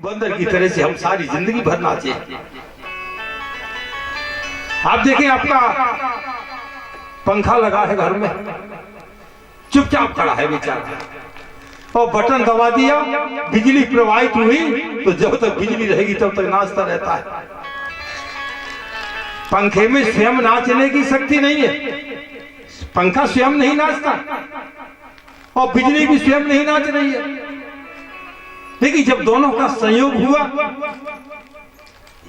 बंदर की तरह से हम सारी जिंदगी भर नाचे। आप देखें, आपका पंखा लगा है घर में, चुपचाप खड़ा है बेचारा, और बटन दबा दिया, बिजली प्रवाहित हुई, तो जब तक बिजली रहेगी तब तक नाचता रहता है। पंखे में स्वयं नाचने की शक्ति नहीं है, पंखा स्वयं नहीं नाचता और बिजली भी स्वयं नहीं नाच रही है। लेकिन जब दोनों का संयोग हुआ,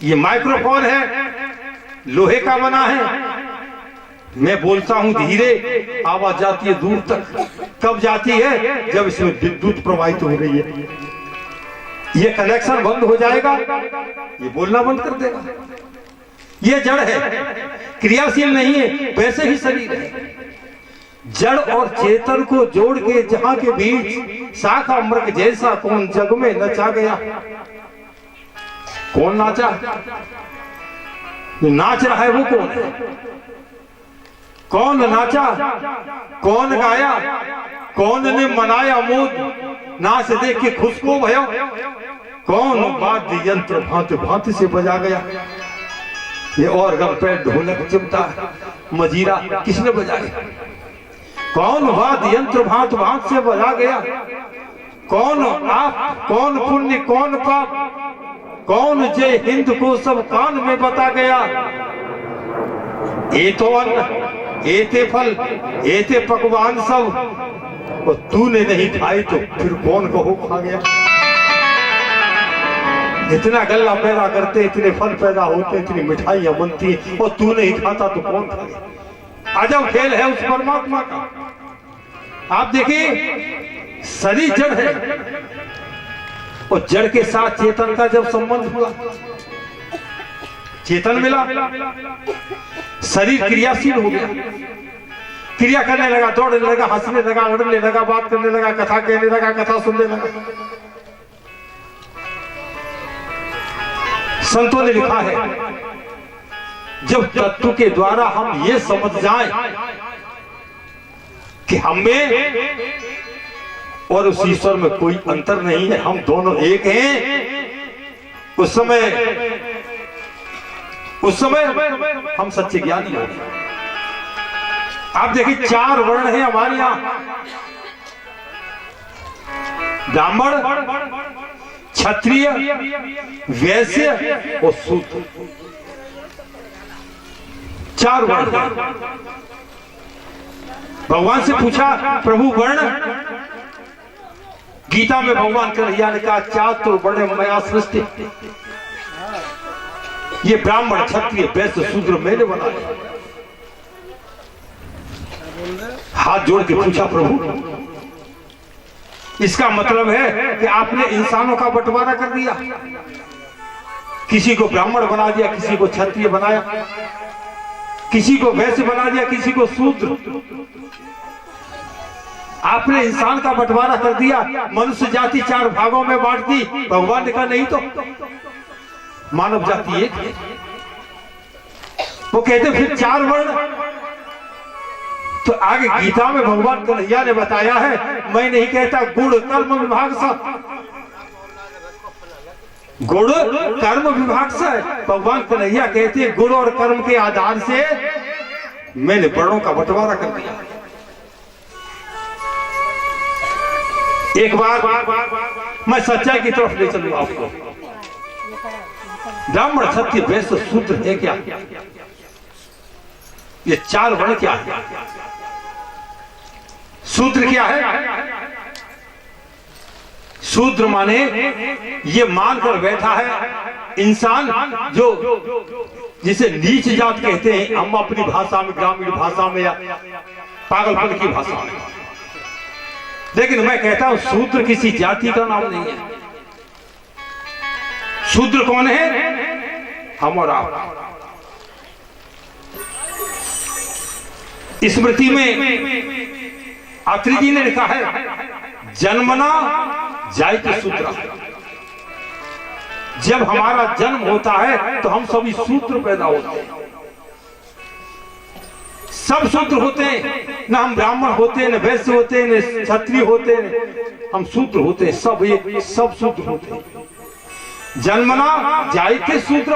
ये माइक्रोफोन है, लोहे का बना है, मैं बोलता हूं धीरे, आवाज जाती है दूर तक। कब जाती है? जब इसमें विद्युत प्रवाहित हो रही है। ये कनेक्शन बंद हो जाएगा, ये बोलना बंद कर देगा। ये जड़ है, क्रियाशील नहीं है। वैसे ही शरीर है, जड़ और चेतन को जोड़ के जहां के बीच शाखा मृग जैसा कौन जग में नचा गया। कौन नाचा? जो नाच रहा है वो कौन है? कौन नाचा? कौन गाया? कौन ने मनाया मोद? नाच देख के खुश को भयो। कौन वाद्य यंत्र भांति भांति से बजा गया? ये और गम पे ढोलक चिमटा मजीरा किसने बजाया? कौन वाद्य यंत्र भांत भांत से बजा गया? कौन आप, कौन पुण्य, कौन पाप, कौन जय हिंद को सब कान में बता गया। ए तो अन्न, एते फल, एते पकवान सब, और तूने नहीं खाए तो फिर कौन कहो खा गया। इतना गल्ला पैदा करते, इतने फल पैदा होते, इतनी मिठाइयां बनती, और तू नहीं खाता तो कौन खाएगा। अजब खेल है उस परमात्मा का। आप देखिए, शरीर जड़ है और जड़ के साथ चेतन का जब संबंध हुआ, चेतन मिला, शरीर क्रियाशील हो गया, क्रिया करने लगा, दौड़ने लगा, हंसने लगा, लड़ने लगा, बात करने लगा, कथा कहने लगा, कथा सुनने लगा। संतों ने लिखा है, जब तत्व के द्वारा हम ये समझ जाएं कि हमें और उस ईश्वर में कोई अंतर नहीं है, हम दोनों एक हैं, उस समय हम सच्चे ज्ञानी होंगे। आप देखिए, 4 वर्ण हैं हमारे यहां, ब्राह्मण, क्षत्रिय, वैश्य और शूद्र। 4 वर्ण। भगवान से पूछा, प्रभु वर्ण? गीता में भगवान कन्हैया ने कहा, 4 वर्ण मया सृष्टि। ये ब्राह्मण, क्षत्रिय, वैश्य, शूद्र मैंने बनाया। हाथ जोड़ के पूछा, प्रभु इसका मतलब है कि आपने इंसानों का बंटवारा कर दिया, किसी को ब्राह्मण बना दिया, किसी को क्षत्रिय बनाया, किसी को वैश्य बना दिया, किसी को शूद्र। आपने इंसान का बंटवारा कर दिया, मनुष्य जाति 4 भागों में बांट दी। भगवान ने कहा, नहीं तो मानव जाति एक है। वो कहते फिर 4 वर्ण। तो आगे गीता में भगवान कन्हैया ने बताया है, मैं नहीं कहता गुण कर्म विभाग सा, गुण कर्म विभाग से। भगवान कन्हैया कहते हैं, गुण और कर्म के आधार से मैंने वर्णों का बंटवारा कर दिया। एक बार मैं सच्चाई की तरफ ले चलूंगा आपको। ब्राह्मण, क्षत्रिय, वैश्य, शूद्र है क्या? ये 4 वर्ण क्या है? शूद्र क्या है? शूद्र माने ये मानकर बैठा है इंसान, जो जिसे नीच जात कहते हैं हम अपनी भाषा में, ग्रामीण भाषा में या पागलपन की भाषा में। लेकिन मैं कहता हूं, शूद्र किसी जाति का नाम नहीं है। शूद्र कौन है? हम और आप। स्मृति में अत्रि जी ने लिखा है, जन्मना जायते शूद्रा। जब हमारा जन्म होता है तो हम सभी शूद्र पैदा होते हैं। सब शूद्र होते हैं, ना हम ब्राह्मण होते हैं, न वैश्य होते हैं, न क्षत्रिय होते हैं, हम शूद्र होते हैं। सब शूद्र होते हैं। जन्मना जायते शूद्र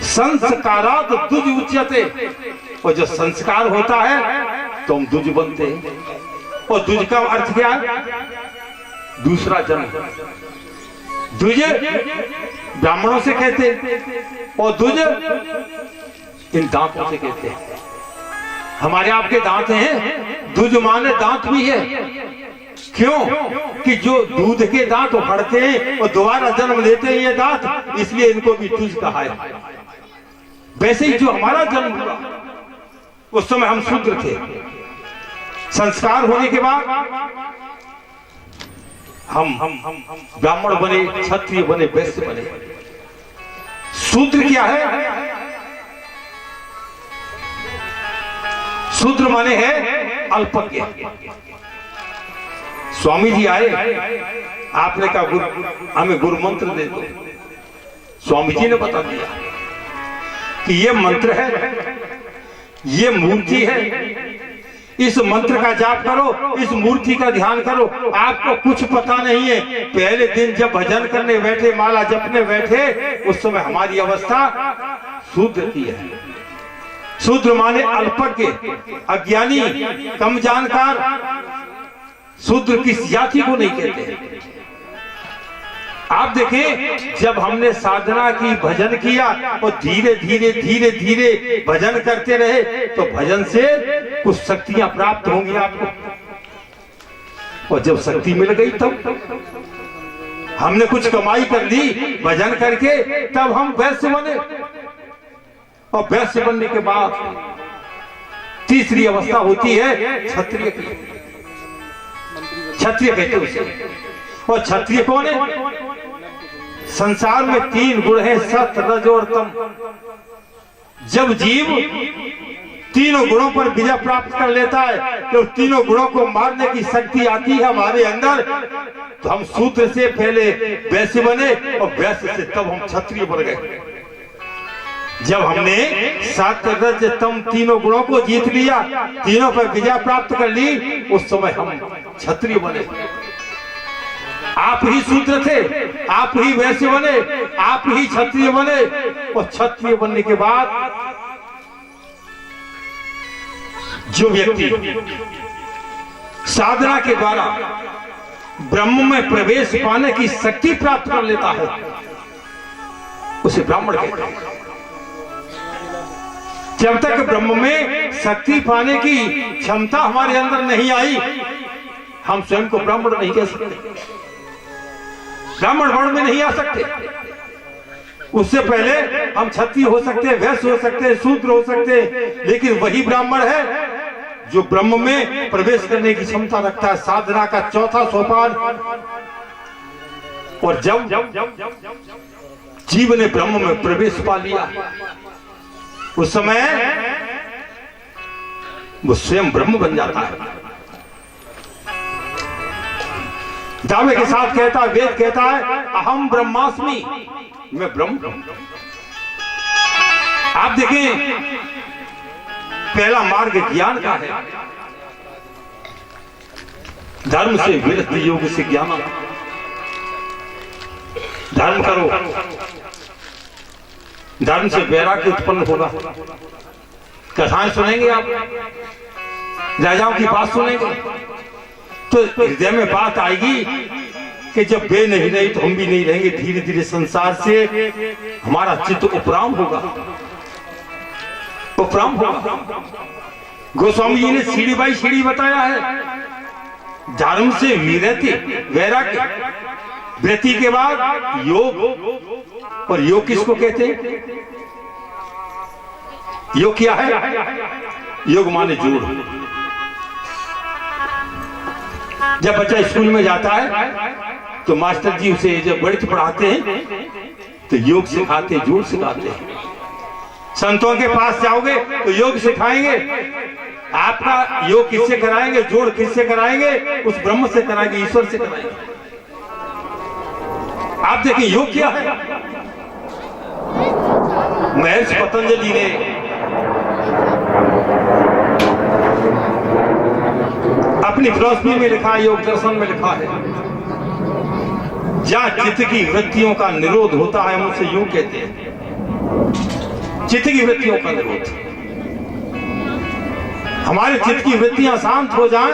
संस्कारात दुज उच्यते। और जो संस्कार होता है तो हम दुज बनते हैं। और दुज का अर्थ क्या है? दूसरा जन्म। दुज ब्राह्मणों से कहते हैं और दुज इन दांतों से कहते हैं। हमारे आपके दांत हैं, दुज माने दांत भी है। क्यों? कि जो दूध के दांत उखड़ते हैं और दोबारा जन्म लेते हैं ये दांत, इसलिए इनको भी दुज कहा है। वैसे ही जो हमारा जन्म हुआ उस समय हम शूद्र थे। संस्कार होने के बाद हम ब्राह्मण बने, क्षत्रिय बने, वैश्य बने। शूद्र क्या है? शूद्र माने है अल्पज्ञ। स्वामी जी आए, आपने कहा हमें गुरु मंत्र दे दो। स्वामी जी ने बता दिया कि ये मंत्र है, ये मूर्ति है, इस मंत्र का जाप करो, इस मूर्ति का ध्यान करो। आपको कुछ पता नहीं है। पहले दिन जब भजन करने बैठे, माला जपने बैठे, उस समय हमारी अवस्था शूद्र की है। शूद्र माने अल्पज्ञ, अज्ञानी, कम जानकार। शूद्र किस जाति को नहीं कहते। आप देखें, जब हमने साधना की, भजन किया और धीरे धीरे धीरे धीरे भजन करते रहे तो भजन से कुछ शक्तियां प्राप्त होंगी आपको। और जब शक्ति मिल गई तब हमने कुछ कमाई कर ली भजन करके, तब हम वैश्य बने। और वैश्य बनने के बाद तीसरी अवस्था होती है क्षत्रिय की। क्षत्रिय कहते उसे। और क्षत्रिय कौन है? संसार में 3 गुण हैं, सत्य, रज और तम। जब जीव तीनों गुणों पर विजय प्राप्त कर लेता है, तो तीनों गुणों को मारने की शक्ति आती है हमारे अंदर, तो हम शूद्र से पहले वैश्य बने और वैश्य से तब हम क्षत्रिय बन गए। जब हमने सत्य, रज, तम तीनों गुणों को जीत लिया, तीनों पर विजय प्राप्त कर ली, उस समय हम क्षत्रिय बने। आप ही शूद्र थे, आप ही वैश्य बने, आप ही क्षत्रिय बने। और क्षत्रिय बनने के बाद जो व्यक्ति साधना के द्वारा ब्रह्म में प्रवेश पाने की शक्ति प्राप्त कर लेता है, उसे ब्राह्मण कहते हैं। जब तक ब्रह्म में शक्ति पाने की क्षमता हमारे अंदर नहीं आई, हम स्वयं को ब्राह्मण नहीं कह सकते। ब्राह्मण वर्ण में नहीं आ सकते। उससे पहले हम क्षत्रिय हो सकते हैं, वैश्य हो सकते हैं, शूद्र हो सकते हैं, लेकिन वही ब्राह्मण है जो ब्रह्म में प्रवेश करने की क्षमता रखता है। साधना का चौथा सोपान। और जब जीव ने ब्रह्म में प्रवेश पा लिया, उस समय वो स्वयं ब्रह्म बन जाता है। दावे के साथ कहता है, वेद कहता है, अहम ब्रह्मास्मि, मैं ब्रह्म हूं। आप देखें, पहला मार्ग ज्ञान का है। धर्म से विरक्त, योग से ज्ञान। धर्म करो, धर्म से वैराग्य उत्पन्न होगा। कथाएं सुनेंगे आप, राजाओं की बात सुनेंगे तो हृदय में बात आएगी कि जब वे नहीं रही तो हम भी नहीं रहेंगे। धीरे धीरे संसार से हमारा चित्त उपराम होगा, उपराम होगा। गोस्वामी जी ने सीढ़ी बाई सीढ़ी बताया है। धर्म से विरति, वैराग्य, वृत्ति के बाद योग। और योग किसको कहते हैं? योग क्या है? योग माने जोड़। जब बच्चा स्कूल में जाता है तो मास्टर जी उसे जब गणित पढ़ाते हैं तो योग सिखाते हैं, जोड़ सिखाते हैं। संतों के पास जाओगे तो योग सिखाएंगे। आपका योग किससे कराएंगे? जोड़ किससे कराएंगे? उस ब्रह्म से कराएंगे, ईश्वर से कराएंगे। आप देखिए योग क्या है। महर्षि पतंजलि ने अपनी फिलॉसफी में लिखा है, योग दर्शन में लिखा है, जहां चित्त की वृत्तियों का निरोध होता है, हम उसे यूं कहते हैं, चित्त की वृत्तियों का निरोध। हमारे चित्त की वृत्तियां शांत हो जाएं,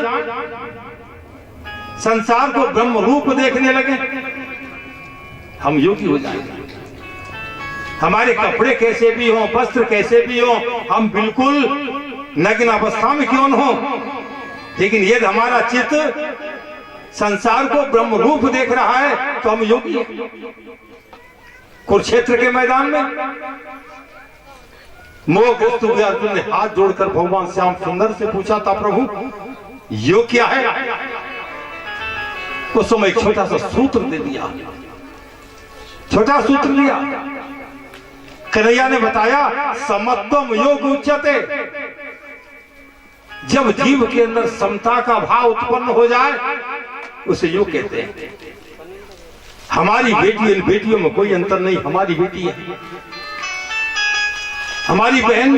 संसार को ब्रह्म रूप देखने लगे, हम योगी हो जाएंगे। हमारे कपड़े कैसे भी हों, वस्त्र कैसे भी हों, हम बिल्कुल नग्न अवस्था में क्यों न हो, लेकिन यदि हमारा चित्त संसार को ब्रह्म रूप देख रहा है तो हम योगी हैं। कुरुक्षेत्र के मैदान में मोहग्रस्त हुए अर्जुन ने हाथ जोड़कर भगवान श्याम सुंदर से पूछा था, प्रभु योग क्या है? उस समय एक छोटा सा सूत्र दे दिया, छोटा सूत्र लिया। कन्हैया ने बताया, समत्वम योग उच्यते। जब जीव के अंदर समता का भाव उत्पन्न हो जाए उसे योग कहते हैं। हमारी बेटी इन बेटियों में कोई अंतर नहीं, हमारी बेटी है, हमारी बहन,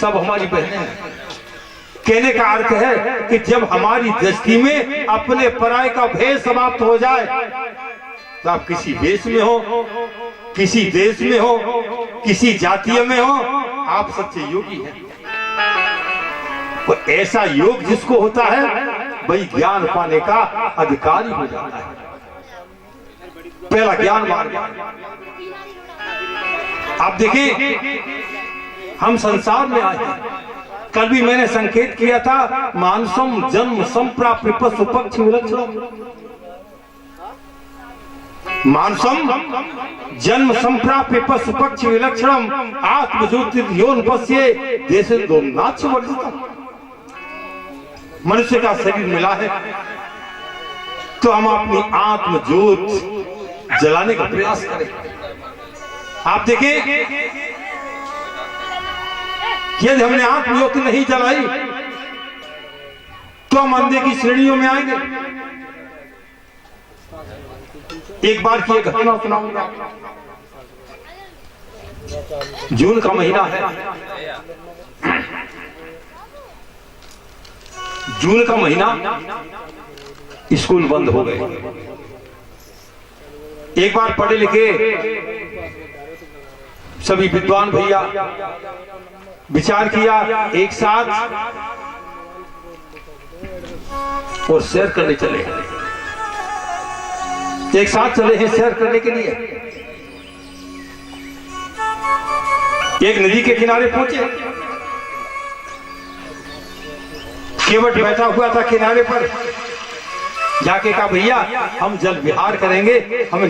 सब हमारी बहनें हैं। कहने का अर्थ है कि जब हमारी दृष्टि में अपने पराये का भेद समाप्त हो जाए, तो आप किसी देश में हो, किसी देश में हो, किसी जातीय में हो, आप सच्चे योगी हैं। वो ऐसा योग जिसको होता है वही ज्ञान पाने का अधिकारी हो जाता है। पहला ज्ञान मार्ग। आप देखें, हम संसार में आए हैं। कल भी मैंने संकेत किया था, मानसम जन्म संप्राप्य पशु पक्षी विलक्षण। मानसम जन्म संप्राप्य पशु पक्षी विलक्षणम आत्मज्योतिर्योन पश्ये देशे दोमनाच्य वर्जितम्। मनुष्य का शरीर मिला है तो हम अपनी आत्म ज्योत जलाने का प्रयास करें। आप देखें, यदि हमने आत्म ज्योति नहीं जलाई तो हम अंधे की श्रेणियों में आएंगे। एक बार की एक घटना सुनाऊंगा। जून का महीना है, जून का महीना, स्कूल बंद हो गए। एक बार पढ़े लिखे सभी विद्वान भैया विचार किया एक साथ और सैर करने चले। एक साथ चले हैं सैर करने के लिए। एक नदी के किनारे पहुंचे। केवट बैठा हुआ था किनारे पर। जाके कहा, भैया हम जल विहार करेंगे, हमें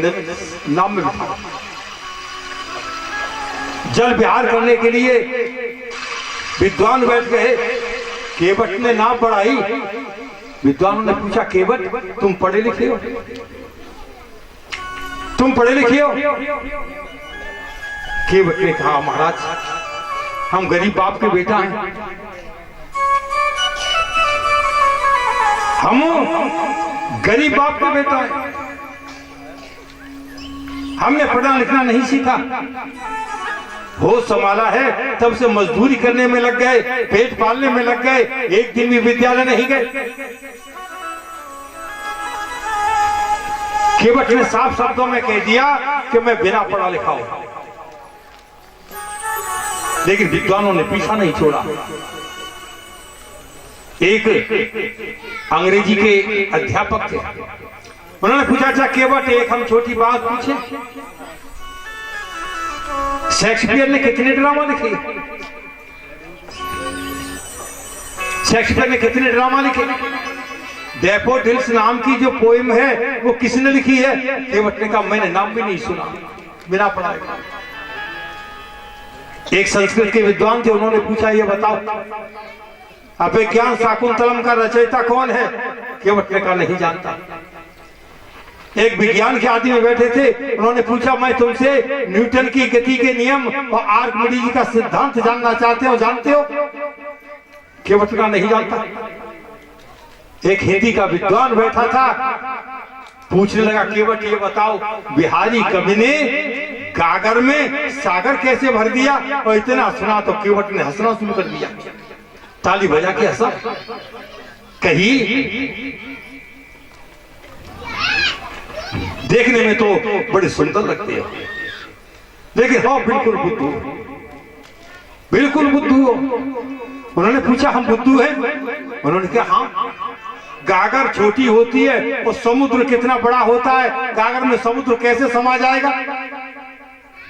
नाव में बिठाओ। जल विहार करने के लिए विद्वान बैठ गए। केवट ने नाव बढ़ाई। विद्वानों ने पूछा, केवट तुम पढ़े लिखे हो? तुम पढ़े लिखे हो? केवट ने कहा, महाराज हम गरीब बाप के बेटा हैं, हम गरीब बाप का बेटा है, हमने पढ़ना लिखना नहीं सीखा। होश संभाला है तब से मजदूरी करने में लग गए, पेट पालने में लग गए, एक दिन भी विद्यालय नहीं गए। केवट ने साफ शब्दों में कह दिया कि मैं बिना पढ़ा लिखा हूं। लेकिन विद्वानों ने पीछा नहीं छोड़ा। एक अंग्रेजी के अध्यापक थे, उन्होंने पूछा, अच्छा केवट एक हम छोटी बात पूछे, शेक्सपियर ने कितने ड्रामा लिखे? शेक्सपियर ने कितने ड्रामा लिखे? डैफोडिल्स नाम की जो पोएम है वो किसने लिखी है? केवट ने कहा, मैंने नाम भी नहीं सुना, बिना पढ़ा। एक संस्कृत के विद्वान थे, उन्होंने पूछा, ये बताओ अभिज्ञान शाकुंतलम का रचयिता कौन है? केवट ने कहा, नहीं जानता। एक विज्ञान के आदमी बैठे थे, उन्होंने पूछा, मैं तुमसे न्यूटन की गति के नियम और आर्किमिडीज का सिद्धांत जानना चाहते हो, जानते हो? केवट का नहीं जानता। एक हिंदी का विद्वान बैठा था, पूछने लगा, केवट ये बताओ बिहारी कवि ने गागर में सागर कैसे भर दिया? और इतना सुना तो केवट ने हंसना शुरू कर दिया, ताली बजा के हंसा। कही देखने में तो बड़े सुंदर लगते हो, लेकिन हाँ बिल्कुल बुद्धू, बिल्कुल बुद्धू हो। उन्होंने पूछा हम बुद्धू हैं? उन्होंने कहा हाँ, गागर छोटी होती है और समुद्र कितना बड़ा होता है, गागर में समुद्र कैसे समा जाएगा?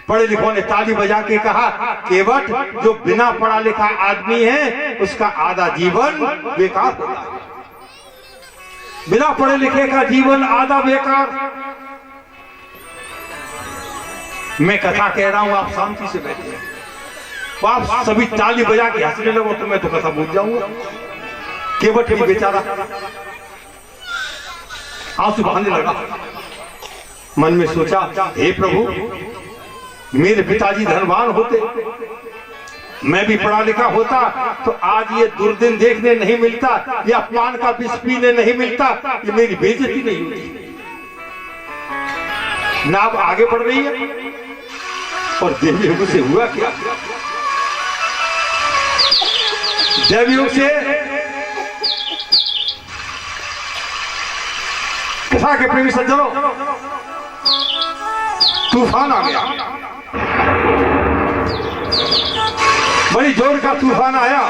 पढ़े लिखों ने ताली बजा के कहा, केवट जो बिना पढ़ा लिखा आदमी है उसका आधा जीवन बेकार होता है। बिना पढ़े लिखे का जीवन आधा बेकार। मैं कथा कह रहा हूं, आप शांति से बैठे, तो आप सभी ताली बजा के हंसने लगो तो मैं तो कथा भूल जाऊंगा। केवट भी बेचारा आंसू बहाने लगा। मन में सोचा, हे प्रभु, मेरे पिताजी धनवान होते, मैं भी पढ़ा लिखा होता तो आज ये दुर्दिन देखने नहीं मिलता, ये अपमान का विष पीने नहीं मिलता, ये मेरी बेइज्जती नहीं होती। नाव आगे बढ़ रही है और देवयुग से हुआ क्या? देवयुग से कथा के प्रेमी सज्जनों, तूफान आ गया, बड़ी जोर का तूफान आया।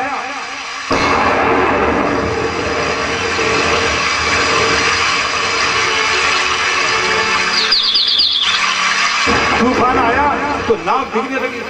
तूफान आया तो नाव भीगने लगी।